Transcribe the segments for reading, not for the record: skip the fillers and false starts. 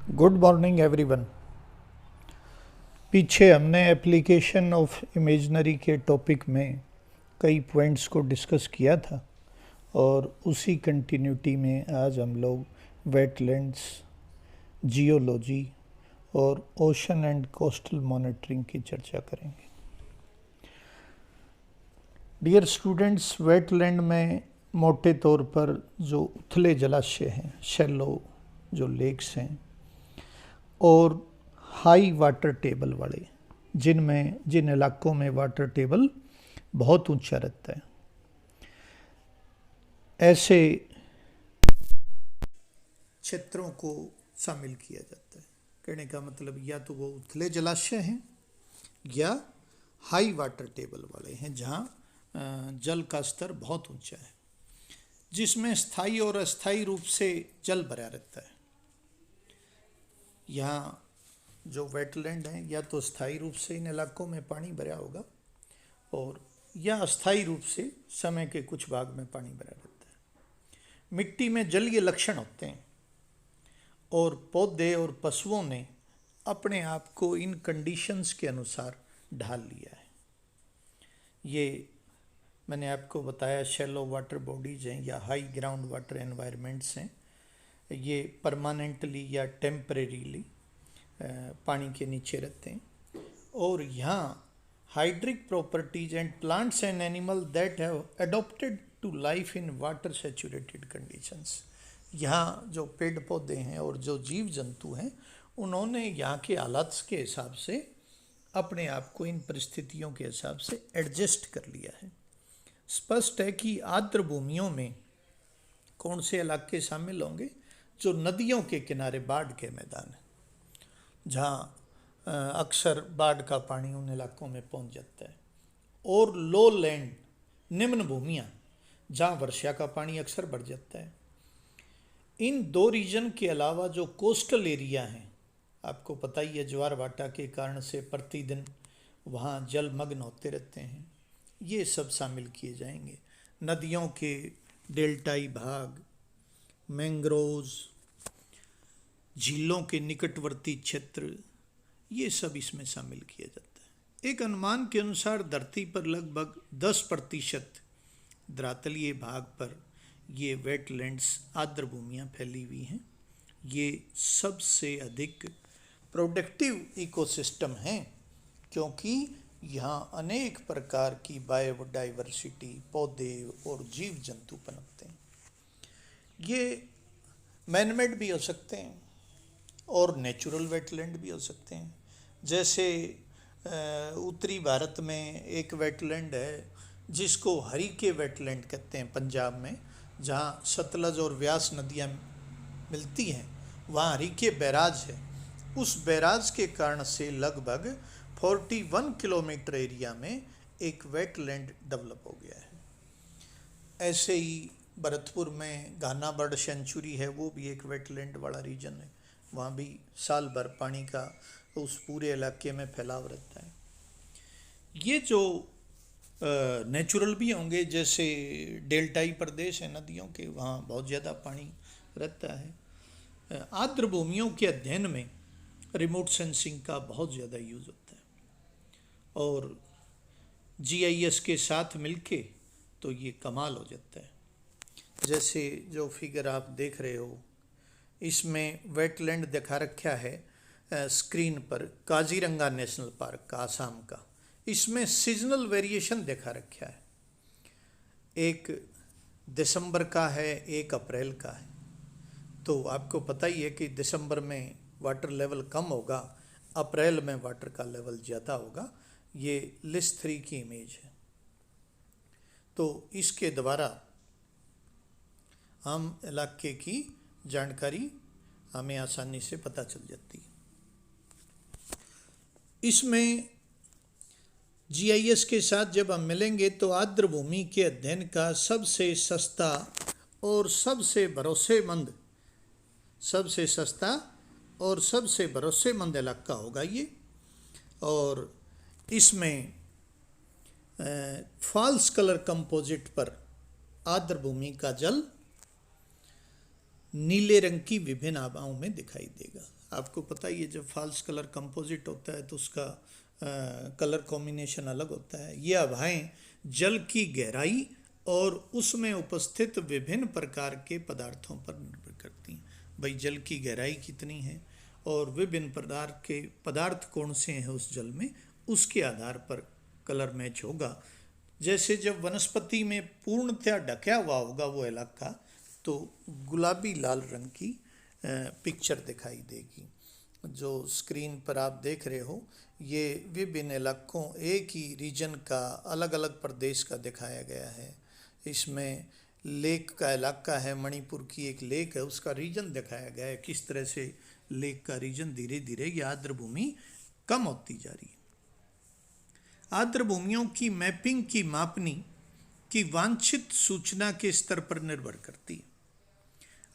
Good morning everyone. पीछे हमने application of imaginary के टॉपिक में कई पॉइंट्स को डिस्कस किया था और उसी कंटिन्यूटी में आज हम लोग वेटलैंड्स, जियोलॉजी और ओशन एंड कोस्टल मॉनिटरिंग की चर्चा करेंगे। डियर स्टूडेंट्स, वेटलैंड में मोटे तौर पर जो उथले जलाशय हैं, शैलो जो लेक्स हैं, और हाई वाटर टेबल वाले, जिन इलाकों में वाटर टेबल बहुत ऊंचा रहता है, ऐसे क्षेत्रों को शामिल किया जाता है। कहने का मतलब या तो वो उथले जलाशय हैं या हाई वाटर टेबल वाले हैं, जहाँ जल का स्तर बहुत ऊंचा है, जिसमें स्थायी और अस्थायी रूप से जल भरा रहता है। यहाँ जो वेटलैंड हैं, या तो स्थायी रूप से इन इलाकों में पानी भरा होगा और या अस्थायी रूप से समय के कुछ भाग में पानी भरा रहता है। मिट्टी में जलीय लक्षण होते हैं और पौधे और पशुओं ने अपने आप को इन कंडीशंस के अनुसार ढाल लिया है। ये मैंने आपको बताया, शैलो वाटर बॉडीज हैं या हाई ग्राउंड वाटर एनवायरनमेंट्स हैं। ये परमानेंटली या टेम्परेरीली पानी के नीचे रहते हैं और यहाँ hydric properties and plants and animal that have adopted to life in water saturated conditions. यहाँ जो पेड़ पौधे हैं और जो जीव जंतु हैं, उन्होंने यहाँ के हालात के हिसाब से अपने आप को इन परिस्थितियों के हिसाब से एडजस्ट कर लिया है। स्पष्ट है कि आर्द्र भूमियों में कौन से इलाके शामिल होंगे? जो नदियों के किनारे बाढ़ के मैदान हैं, जहाँ अक्सर बाढ़ का पानी उन इलाकों में पहुँच जाता है, और लो लैंड, निम्न भूमियाँ, जहाँ वर्षा का पानी अक्सर बढ़ जाता है। इन दो रीजन के अलावा जो कोस्टल एरिया हैं, आपको पता ही है, ज्वार भाटा के कारण से प्रतिदिन वहाँ जलमग्न होते रहते हैं, ये सब शामिल किए जाएंगे। नदियों के डेल्टाई भाग, मैंग्रोव्स, झीलों के निकटवर्ती क्षेत्र, ये सब इसमें शामिल किया जाता है। एक अनुमान के अनुसार धरती पर लगभग 10% धरातलीय भाग पर ये वेटलैंड्स, आर्द्र भूमियाँ फैली हुई हैं। ये सबसे अधिक प्रोडक्टिव इकोसिस्टम हैं, क्योंकि यहाँ अनेक प्रकार की बायोडाइवर्सिटी, पौधे और जीव जंतु पनपते हैं। ये मैनमेड भी हो सकते हैं और नेचुरल वेटलैंड भी हो सकते हैं। जैसे उत्तरी भारत में एक वेटलैंड है जिसको हरीके वेटलैंड कहते हैं, पंजाब में, जहाँ सतलज और व्यास नदियाँ मिलती हैं, वहाँ हरीके बैराज है। उस बैराज के कारण से लगभग 41 किलोमीटर एरिया में एक वेटलैंड डेवलप हो गया है। ऐसे ही भरतपुर में घाना बर्ड सेंचुरी है, वो भी एक वेटलैंड वाला रीजन है। वहाँ भी साल भर पानी का उस पूरे इलाके में फैलाव रहता है। ये जो नेचुरल भी होंगे, जैसे डेल्टाई प्रदेश है नदियों के, वहाँ बहुत ज़्यादा पानी रहता है। आर्द्र भूमियों के अध्ययन में रिमोट सेंसिंग का बहुत ज़्यादा यूज़ होता है और GIS के साथ मिलके तो ये कमाल हो जाता है। जैसे जो फिगर आप देख रहे हो, इसमें वेटलैंड दिखा रखा है स्क्रीन पर, काजीरंगा नेशनल पार्क का, आसाम का। इसमें सीजनल वेरिएशन दिखा रखा है, एक दिसंबर का है, एक अप्रैल का है। तो आपको पता ही है कि दिसंबर में वाटर लेवल कम होगा, अप्रैल में वाटर का लेवल ज़्यादा होगा। ये लिस्ट 3 की इमेज है। तो इसके द्वारा हम इलाके की जानकारी हमें आसानी से पता चल जाती है। इसमें GIS के साथ जब हम मिलेंगे तो आर्द्र भूमि के अध्ययन का सबसे सस्ता और सबसे भरोसेमंद इलाका होगा ये। और इसमें फॉल्स कलर कंपोजिट पर आर्द्र भूमि का जल नीले रंग की विभिन्न आभाओं में दिखाई देगा। आपको पता ही है जब फॉल्स कलर कंपोजिट होता है तो उसका कलर कॉम्बिनेशन अलग होता है। ये आभाएं जल की गहराई और उसमें उपस्थित विभिन्न प्रकार के पदार्थों पर निर्भर करती हैं। भाई जल की गहराई कितनी है और विभिन्न प्रकार के पदार्थ कौन से हैं उस जल में, उसके आधार पर कलर मैच होगा। जैसे जब वनस्पति में पूर्णतया ढका हुआ होगा वो इलाका तो गुलाबी लाल रंग की पिक्चर दिखाई देगी। जो स्क्रीन पर आप देख रहे हो ये विभिन्न इलाकों एक ही रीजन का अलग अलग प्रदेश का दिखाया गया है। इसमें लेक का इलाका है, मणिपुर की एक लेक है, उसका रीजन दिखाया गया है किस तरह से लेक का रीजन धीरे धीरे ये आर्द्र भूमि कम होती जा रही है। आर्द्र भूमियों की मैपिंग की मापनी की वांछित सूचना के स्तर पर निर्भर करती है।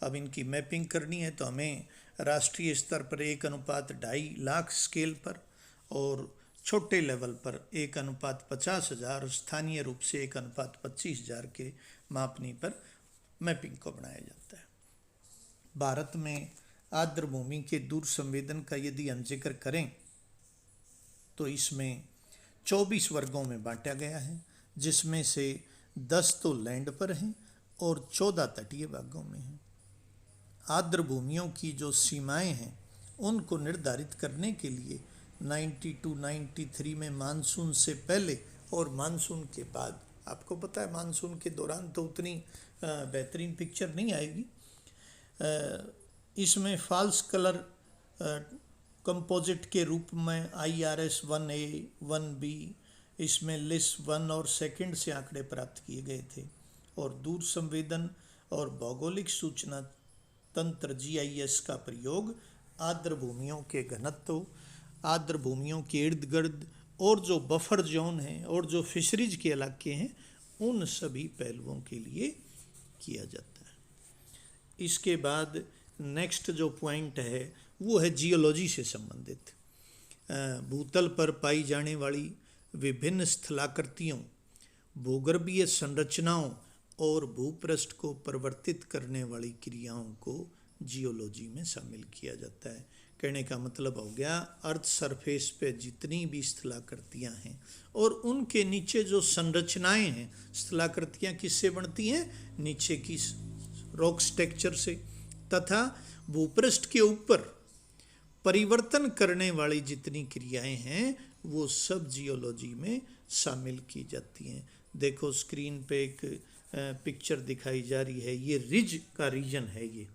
अब इनकी मैपिंग करनी है तो हमें राष्ट्रीय स्तर पर 1:2.5 लाख स्केल पर और छोटे लेवल पर 1:50,000 और स्थानीय रूप से 1:25,000 के मापनी पर मैपिंग को बनाया जाता है। भारत में आर्द्र भूमि के दूर संवेदन का यदि हम जिक्र करें तो इसमें 24 वर्गों में बांटा गया है, जिसमें से 10 तो लैंड पर हैं और 14 तटीय भागों में हैं। आर्द्र भूमियों की जो सीमाएं हैं उनको निर्धारित करने के लिए 92-93 में मानसून से पहले और मानसून के बाद, आपको पता है मानसून के दौरान तो उतनी बेहतरीन पिक्चर नहीं आएगी। इसमें फॉल्स कलर कंपोजिट के रूप में IRS 1A 1B इसमें लिस्ट 1 और सेकंड से आंकड़े प्राप्त किए गए थे और दूर संवेदन और भौगोलिक सूचना तंत्र GIS का प्रयोग आर्द्र भूमियों के घनत्व, आर्द्र भूमियों के इर्द गिर्द और जो बफर जोन हैं और जो फिशरीज के इलाके हैं उन सभी पहलुओं के लिए किया जाता है। इसके बाद नेक्स्ट जो पॉइंट है वो है जियोलॉजी से संबंधित। भूतल पर पाई जाने वाली विभिन्न स्थलाकृतियों, भूगर्भीय संरचनाओं और भूपृष्ठ को परिवर्तित करने वाली क्रियाओं को जियोलॉजी में शामिल किया जाता है। कहने का मतलब हो गया अर्थ सरफेस पे जितनी भी स्थलाकृतियाँ हैं और उनके नीचे जो संरचनाएं हैं, स्थलाकृतियाँ किससे बनती हैं? नीचे की रॉक स्ट्रक्चर से, तथा भूपृष्ठ के ऊपर परिवर्तन करने वाली जितनी क्रियाएं हैं वो सब जियोलॉजी में शामिल की जाती हैं। देखो स्क्रीन पे एक पिक्चर दिखाई जा रही है, ये रिज का रीजन है, ये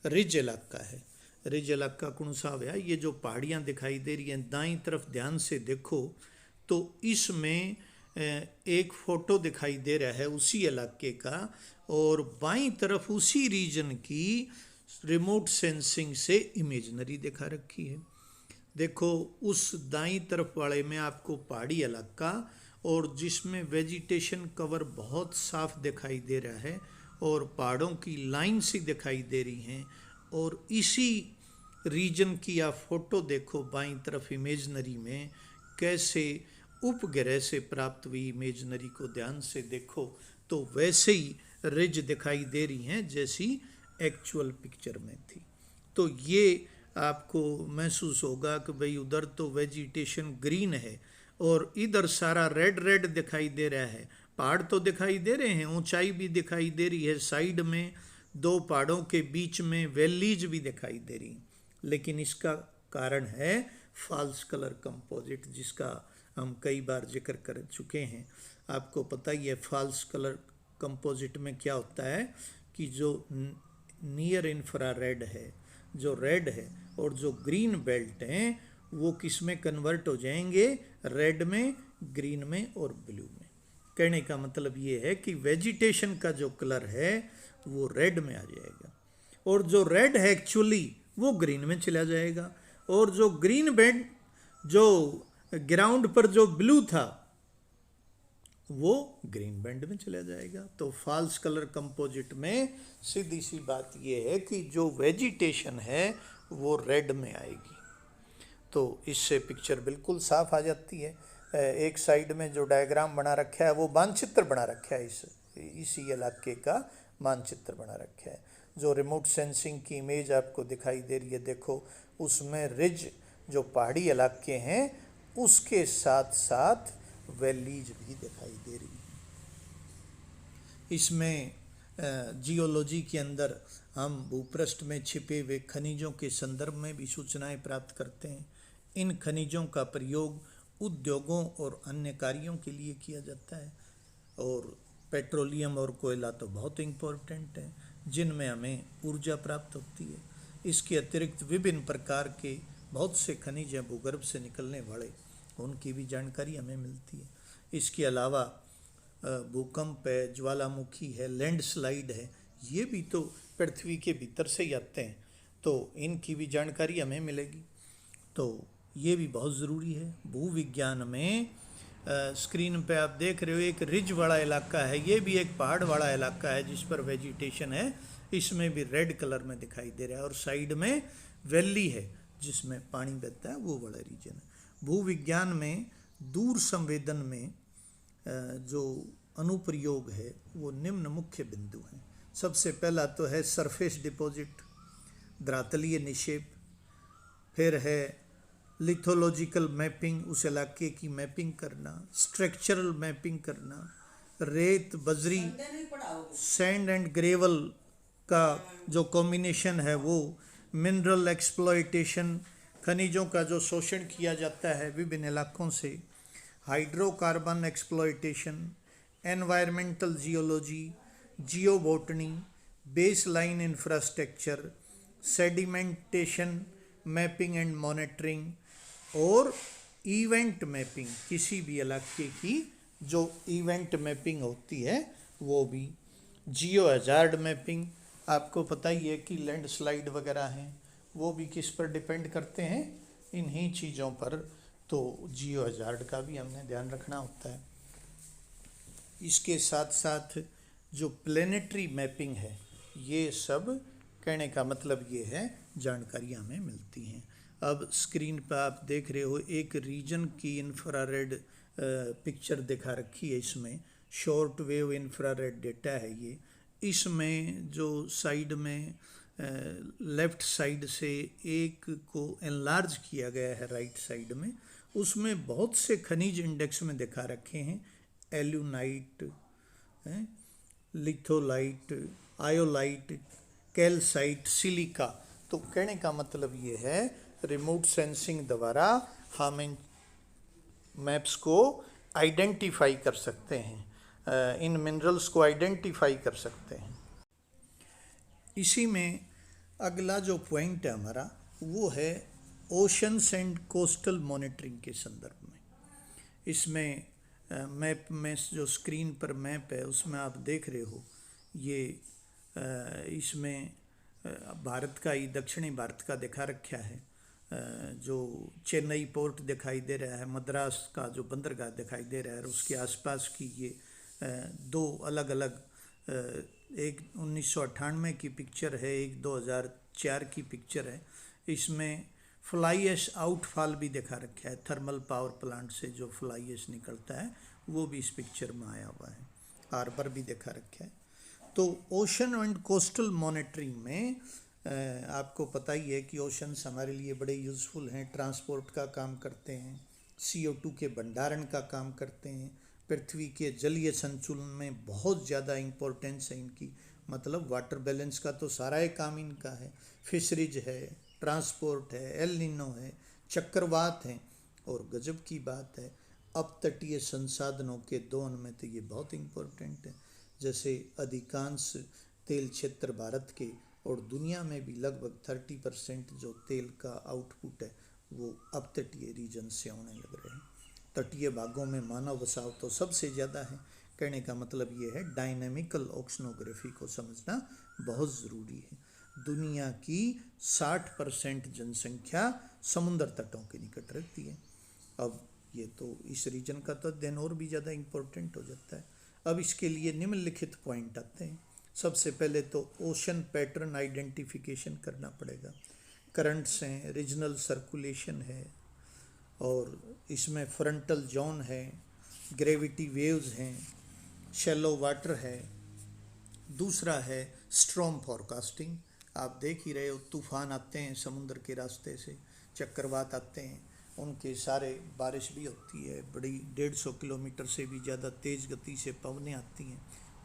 रिज इलाका है। रिज इलाका कौन सा है? ये जो पहाड़ियाँ दिखाई दे रही हैं दाईं तरफ ध्यान से देखो तो इसमें एक फोटो दिखाई दे रहा है उसी इलाके का और बाईं तरफ उसी रीजन की रिमोट सेंसिंग से इमेजनरी दिखा रखी है। देखो उस दाईं तरफ वाले में आपको पहाड़ी इलाका और जिसमें वेजिटेशन कवर बहुत साफ दिखाई दे रहा है और पहाड़ों की लाइन सी दिखाई दे रही हैं और इसी रीजन की आप फोटो देखो बाईं तरफ इमेजनरी में कैसे उपग्रह से प्राप्त हुई इमेजनरी को ध्यान से देखो तो वैसे ही रिज दिखाई दे रही हैं जैसी एक्चुअल पिक्चर में थी। तो ये आपको महसूस होगा कि भाई उधर तो वेजिटेशन ग्रीन है और इधर सारा रेड रेड दिखाई दे रहा है। पहाड़ तो दिखाई दे रहे हैं, ऊंचाई भी दिखाई दे रही है, साइड में दो पहाड़ों के बीच में वैलीज भी दिखाई दे रही, लेकिन इसका कारण है फॉल्स कलर कंपोजिट, जिसका हम कई बार जिक्र कर चुके हैं। आपको पता ही है फॉल्स कलर कंपोजिट में क्या होता है कि जो नियर इंफ्रारेड है, जो रेड है और जो ग्रीन बेल्ट हैं वो किस में कन्वर्ट हो जाएंगे? रेड में, ग्रीन में और ब्लू में। कहने का मतलब ये है कि वेजिटेशन का जो कलर है वो रेड में आ जाएगा और जो रेड है एक्चुअली वो ग्रीन में चला जाएगा और जो ग्रीन बेल्ट, जो ग्राउंड पर जो ब्लू था वो ग्रीन बैंड में चला जाएगा। तो फॉल्स कलर कंपोजिट में सीधी सी बात ये है कि जो वेजिटेशन है वो रेड में आएगी। तो इससे पिक्चर बिल्कुल साफ आ जाती है। एक साइड में जो डायग्राम बना रखा है वो मानचित्र बना रखा है, इसी इलाके का मानचित्र बना रखा है। जो रिमोट सेंसिंग की इमेज आपको दिखाई दे रही है, देखो उसमें रिज जो पहाड़ी इलाके हैं उसके साथ साथ वैलीज भी दिखाई दे रही है। इसमें जियोलॉजी के अंदर हम भूपृष्ठ में छिपे हुए खनिजों के संदर्भ में भी सूचनाएं प्राप्त करते हैं। इन खनिजों का प्रयोग उद्योगों और अन्य कार्यों के लिए किया जाता है। और पेट्रोलियम और कोयला तो बहुत इम्पोर्टेंट है, जिनमें हमें ऊर्जा प्राप्त होती है। इसके अतिरिक्त विभिन्न प्रकार के बहुत से खनिज हैं भूगर्भ से निकलने वाले, उनकी भी जानकारी हमें मिलती है। इसके अलावा भूकंप है, ज्वालामुखी है, लैंडस्लाइड है, ये भी तो पृथ्वी के भीतर से ही आते हैं, तो इनकी भी जानकारी हमें मिलेगी। तो ये भी बहुत ज़रूरी है। भूविज्ञान में स्क्रीन पे आप देख रहे हो एक रिज वाला इलाका है, ये भी एक पहाड़ वाला इलाका है जिस पर वेजिटेशन है, इसमें भी रेड कलर में दिखाई दे रहा है। और साइड में वैली है जिसमें पानी बहता है, वो वाला रीजन है। भूविज्ञान में दूर संवेदन में जो अनुप्रयोग है वो निम्न मुख्य बिंदु हैं। सबसे पहला तो है सरफेस डिपॉजिट, धरातलीय निक्षेप, फिर है लिथोलॉजिकल मैपिंग, उस इलाके की मैपिंग करना, स्ट्रक्चरल मैपिंग करना, रेत बजरी सैंड एंड ग्रेवल का जो कॉम्बिनेशन है वो, मिनरल एक्सप्लॉयटेशन, खनिजों का जो शोषण किया जाता है विभिन्न इलाकों से, hydrocarbon exploitation, environmental geology, geobotany, base line infrastructure, sedimentation mapping and monitoring, और इवेंट मैपिंग, किसी भी इलाके की जो इवेंट मैपिंग होती है वो भी, जियो हजार्ड मैपिंग, आपको पता ही है कि लैंडस्लाइड वगैरह हैं वो भी किस पर डिपेंड करते हैं, इन्हीं चीज़ों पर, तो जियो हजार्ड का भी हमने ध्यान रखना होता है। इसके साथ साथ जो प्लेनेटरी मैपिंग है, ये सब कहने का मतलब ये है जानकारियाँ हमें मिलती हैं। अब स्क्रीन पर आप देख रहे हो एक रीजन की इंफ्रारेड पिक्चर दिखा रखी है, इसमें शॉर्ट वेव इंफ्रारेड डेटा है ये। इसमें जो साइड में लेफ़्ट साइड से एक को एनलार्ज किया गया है राइट साइड में, उसमें बहुत से खनिज इंडेक्स में दिखा रखे हैं, एल्यूनाइट, लिथोलाइट, आयोलाइट, कैल्साइट, सिलिका। तो कहने का मतलब ये है रिमोट सेंसिंग द्वारा हम इन मैप्स को आइडेंटिफाई कर सकते हैं, इन मिनरल्स को आइडेंटिफाई कर सकते हैं। इसी में अगला जो पॉइंट है हमारा वो है ओशंस एंड कोस्टल मॉनिटरिंग के संदर्भ में। इसमें मैप में जो स्क्रीन पर मैप है उसमें आप देख रहे हो ये इसमें भारत का ही, दक्षिणी भारत का दिखा रखा है, जो चेन्नई पोर्ट दिखाई दे रहा है, मद्रास का जो बंदरगाह दिखाई दे रहा है, और उसके आसपास की ये दो अलग अलग, एक 1998 की पिक्चर है, एक 2004 की पिक्चर है। इसमें फ्लाई ऐश आउटफॉल भी दिखा रखा है, थर्मल पावर प्लांट से जो फ्लाई ऐश निकलता है वो भी इस पिक्चर में आया हुआ है, हार्बर भी दिखा रखा है। तो ओशन एंड कोस्टल मॉनिटरिंग में आपको पता ही है कि ओशंस हमारे लिए बड़े यूज़फुल हैं, ट्रांसपोर्ट का काम करते हैं, CO2 के भंडारण का काम करते हैं, पृथ्वी के जलीय संतुलन में बहुत ज़्यादा इम्पोर्टेंस है इनकी, मतलब वाटर बैलेंस का तो सारा ही काम इनका है, फिशरीज है, ट्रांसपोर्ट है, एल नीनो है, चक्रवात हैं, और गजब की बात है अपतटीय संसाधनों के दोहन में तो ये बहुत इम्पोर्टेंट है। जैसे अधिकांश तेल क्षेत्र भारत के और दुनिया में भी लगभग 30% जो तेल का आउटपुट है वो अपतटीय रीजन से आने लग रहे हैं। तटीय भागों में मानव बसाव तो सबसे ज़्यादा है। कहने का मतलब ये है डायनेमिकल ओशनोग्राफी को समझना बहुत ज़रूरी है। दुनिया की 60% जनसंख्या समुद्र तटों के निकट रहती है। अब ये तो इस रीजन का तो अध्ययन और भी ज़्यादा इम्पोर्टेंट हो जाता है। अब इसके लिए निम्नलिखित पॉइंट आते हैं। सबसे पहले तो ओशन पैटर्न आइडेंटिफिकेशन करना पड़ेगा। करंट्स हैं, रीजनल सर्कुलेशन है, और इसमें फ्रंटल जोन है, ग्रेविटी वेव्स हैं, शैलो वाटर है, दूसरा है स्ट्रॉम फॉरकास्टिंग। आप देख ही रहे हो, तूफान आते हैं समुद्र के रास्ते से, चक्रवात आते हैं, उनके सारे बारिश भी होती है, बड़ी 150 किलोमीटर से भी ज़्यादा तेज़ गति से पवनें आती हैं,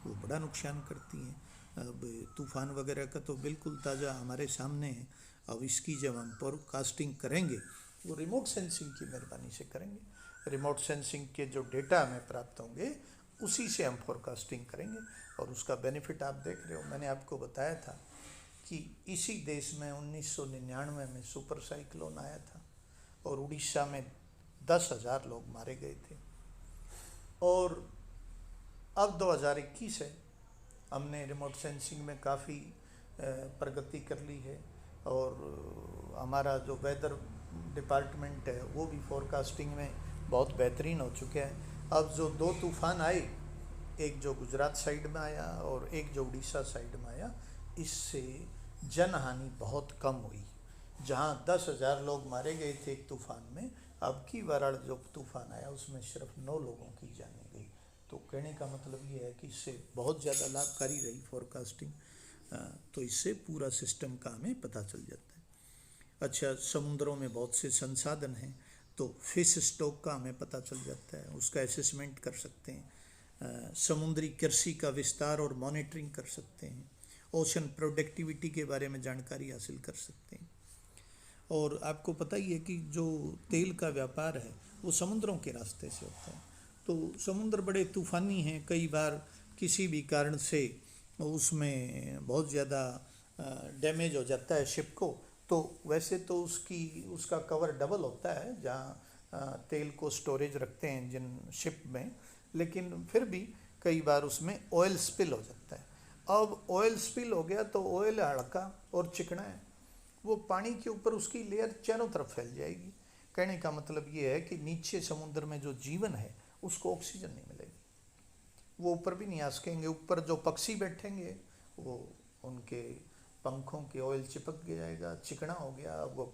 वो बड़ा नुकसान करती हैं। अब तूफान वगैरह का तो बिल्कुल ताज़ा हमारे सामने है। अब इसकी जब हम पॉडकास्टिंग करेंगे वो रिमोट सेंसिंग की मेहरबानी से करेंगे। रिमोट सेंसिंग के जो डेटा हमें प्राप्त होंगे उसी से हम फोरकास्टिंग करेंगे, और उसका बेनिफिट आप देख रहे हो। मैंने आपको बताया था कि इसी देश में 1999 में सुपर साइक्लोन आया था और उड़ीसा में 10,000 लोग मारे गए थे। और अब 2021 है, हमने रिमोट सेंसिंग में काफ़ी प्रगति कर ली है, और हमारा जो वेदर डिपार्टमेंट है वो भी फोरकास्टिंग में बहुत बेहतरीन हो चुका है। अब जो 2 तूफान आए, एक जो गुजरात साइड में आया और एक जो उड़ीसा साइड में आया, इससे जनहानि बहुत कम हुई। जहाँ 10,000 लोग मारे गए थे एक तूफान में, अब की बार जो तूफान आया उसमें सिर्फ 9 लोगों की जाने गई। तो कहने का मतलब ये है कि इससे बहुत ज़्यादा लाभकारी रही फोरकास्टिंग। तो इससे पूरा सिस्टम का हमें पता चल जाता है। अच्छा, समुद्रों में बहुत से संसाधन हैं, तो फिश स्टॉक का हमें पता चल जाता है, उसका असेसमेंट कर सकते हैं। समुद्री कृषि का विस्तार और मॉनिटरिंग कर सकते हैं। ओशन प्रोडक्टिविटी के बारे में जानकारी हासिल कर सकते हैं। और आपको पता ही है कि जो तेल का व्यापार है वो समुद्रों के रास्ते से होता है। तो समुद्र बड़े तूफ़ानी हैं, कई बार किसी भी कारण से उसमें बहुत ज़्यादा डैमेज हो जाता है शिप को। तो वैसे तो उसका कवर डबल होता है जहाँ तेल को स्टोरेज रखते हैं जिन शिप में, लेकिन फिर भी कई बार उसमें ऑयल स्पिल हो जाता है। अब ऑयल स्पिल हो गया तो ऑयल हल्का और चिकना है, वो पानी के ऊपर उसकी लेयर चारों तरफ फैल जाएगी। कहने का मतलब ये है कि नीचे समुद्र में जो जीवन है उसको ऑक्सीजन नहीं मिलेगी, वो ऊपर भी नहीं आ सकेंगे। ऊपर जो पक्षी बैठेंगे वो उनके पंखों के ऑयल चिपक जाएगा, चिकना हो गया, अब वो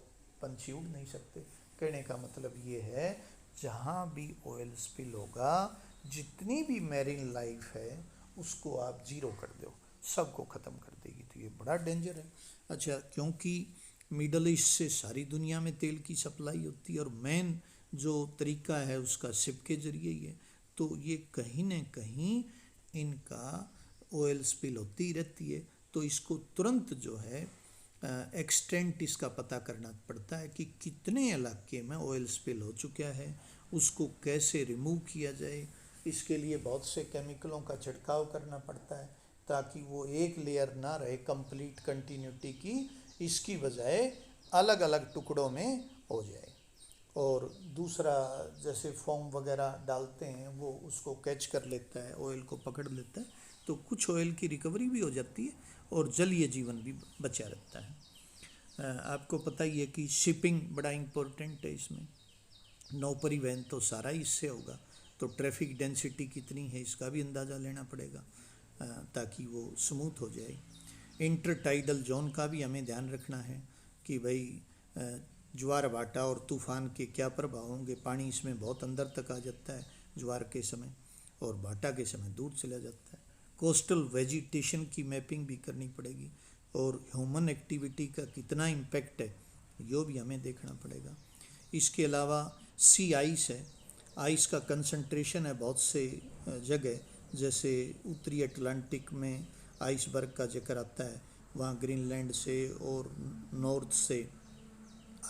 पंछी उड़ नहीं सकते। कहने का मतलब ये है जहाँ भी ऑयल स्पिल होगा, जितनी भी मैरीन लाइफ है उसको आप जीरो कर दो, सबको ख़त्म कर देगी। तो ये बड़ा डेंजर है। अच्छा, क्योंकि मिडल ईस्ट से सारी दुनिया में तेल की सप्लाई होती है और मेन जो तरीका है उसका शिप के ज़रिए ही है, तो ये कहीं न कहीं इनका ऑयल स्पिल होती ही रहती है। तो इसको तुरंत जो है एक्सटेंट इसका पता करना पड़ता है कि कितने इलाके में ऑयल स्पिल हो चुका है, उसको कैसे रिमूव किया जाए। इसके लिए बहुत से केमिकलों का छिड़काव करना पड़ता है ताकि वो एक लेयर ना रहे कंप्लीट कंटिन्यूटी की, इसकी बजाय अलग अलग टुकड़ों में हो जाए। और दूसरा, जैसे फोम वगैरह डालते हैं वो उसको कैच कर लेता है, ऑयल को पकड़ लेता है, तो कुछ ऑयल की रिकवरी भी हो जाती है और जलीय जीवन भी बचा रहता है। आपको पता ही है कि शिपिंग बड़ा इम्पोर्टेंट है इसमें, नौ परिवहन तो सारा ही इससे होगा। तो ट्रैफिक डेंसिटी कितनी है इसका भी अंदाज़ा लेना पड़ेगा ताकि वो स्मूथ हो जाए। इंटर टाइडल जोन का भी हमें ध्यान रखना है कि भाई ज्वार भाटा और तूफ़ान के क्या प्रभाव होंगे। पानी इसमें बहुत अंदर तक आ जाता है ज्वार के समय, और भाटा के समय दूर चला जाता है। कोस्टल वेजिटेशन की मैपिंग भी करनी पड़ेगी, और ह्यूमन एक्टिविटी का कितना इम्पैक्ट है यो भी हमें देखना पड़ेगा। इसके अलावा सी आइस है, आइस का कंसंट्रेशन है बहुत से जगह, जैसे उत्तरी अटलांटिक में आइसबर्ग का जिक्र आता है, वहाँ ग्रीनलैंड से और नॉर्थ से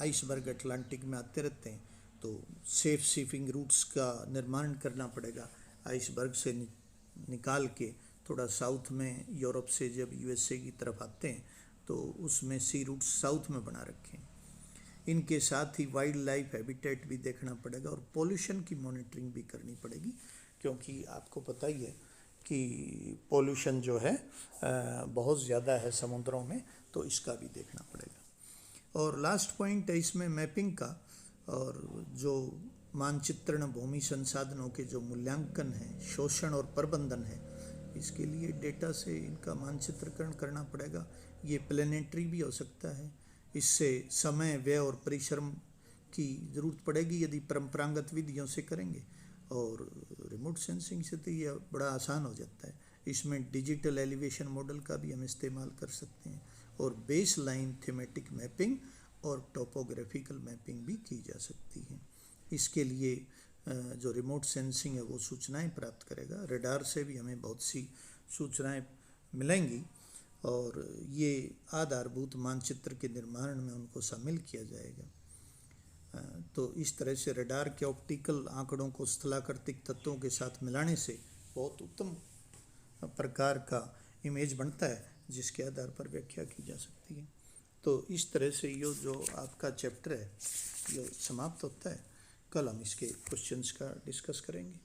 आइसबर्ग अटलांटिक में आते रहते हैं। तो सेफ शिपिंग रूट्स का निर्माण करना पड़ेगा, आइसबर्ग से निकाल के थोड़ा साउथ में यूरोप से जब यूएसए की तरफ आते हैं तो उसमें सी रूट्स साउथ में बना रखें। इनके साथ ही वाइल्ड लाइफ हैबिटेट भी देखना पड़ेगा और पोल्यूशन की मॉनिटरिंग भी करनी पड़ेगी, क्योंकि आपको पता ही है कि पोल्यूशन जो है बहुत ज़्यादा है समुद्रों में, तो इसका भी देखना पड़ेगा। और लास्ट पॉइंट है इसमें मैपिंग का, और जो मानचित्रण भूमि संसाधनों के जो मूल्यांकन है, शोषण और प्रबंधन है, इसके लिए डेटा से इनका मानचित्रण करना पड़ेगा। ये प्लानिटरी भी हो सकता है, इससे समय, व्यय और परिश्रम की ज़रूरत पड़ेगी यदि परंपरागत विधियों से करेंगे, और रिमोट सेंसिंग से तो ये बड़ा आसान हो जाता है। इसमें डिजिटल एलिवेशन मॉडल का भी हम इस्तेमाल कर सकते हैं और बेस लाइन थीमेटिक मैपिंग और टोपोग्राफिकल मैपिंग भी की जा सकती है। इसके लिए जो रिमोट सेंसिंग है वो सूचनाएं प्राप्त करेगा। रडार से भी हमें बहुत सी सूचनाएं मिलेंगी और ये आधारभूत मानचित्र के निर्माण में उनको शामिल किया जाएगा। तो इस तरह से रडार के ऑप्टिकल आंकड़ों को स्थलाकृतिक तत्वों के साथ मिलाने से बहुत उत्तम प्रकार का इमेज बनता है जिसके आधार पर व्याख्या की जा सकती है। तो इस तरह से ये जो आपका चैप्टर है ये समाप्त होता है। कल हम इसके क्वेश्चंस का डिस्कस करेंगे।